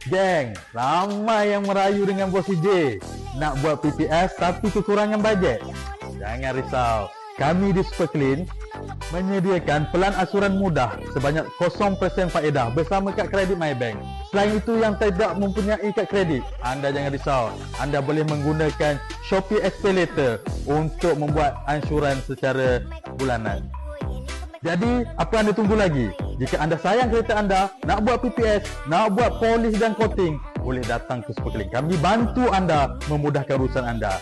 Geng, ramai yang merayu dengan bos CJ nak buat PPS tapi kekurangan bajet. Jangan risau, kami di Superclean menyediakan pelan asuran mudah sebanyak 0% faedah bersama kad kredit MyBank. Selain itu, yang tidak mempunyai kad kredit, anda jangan risau. Anda boleh menggunakan Shopee SPayLater untuk membuat ansuran secara bulanan. Jadi, apa anda tunggu lagi? Jika anda sayang kereta anda, nak buat PPS, nak buat polish dan coating, boleh datang ke Superclean. Kami bantu anda memudahkan urusan anda.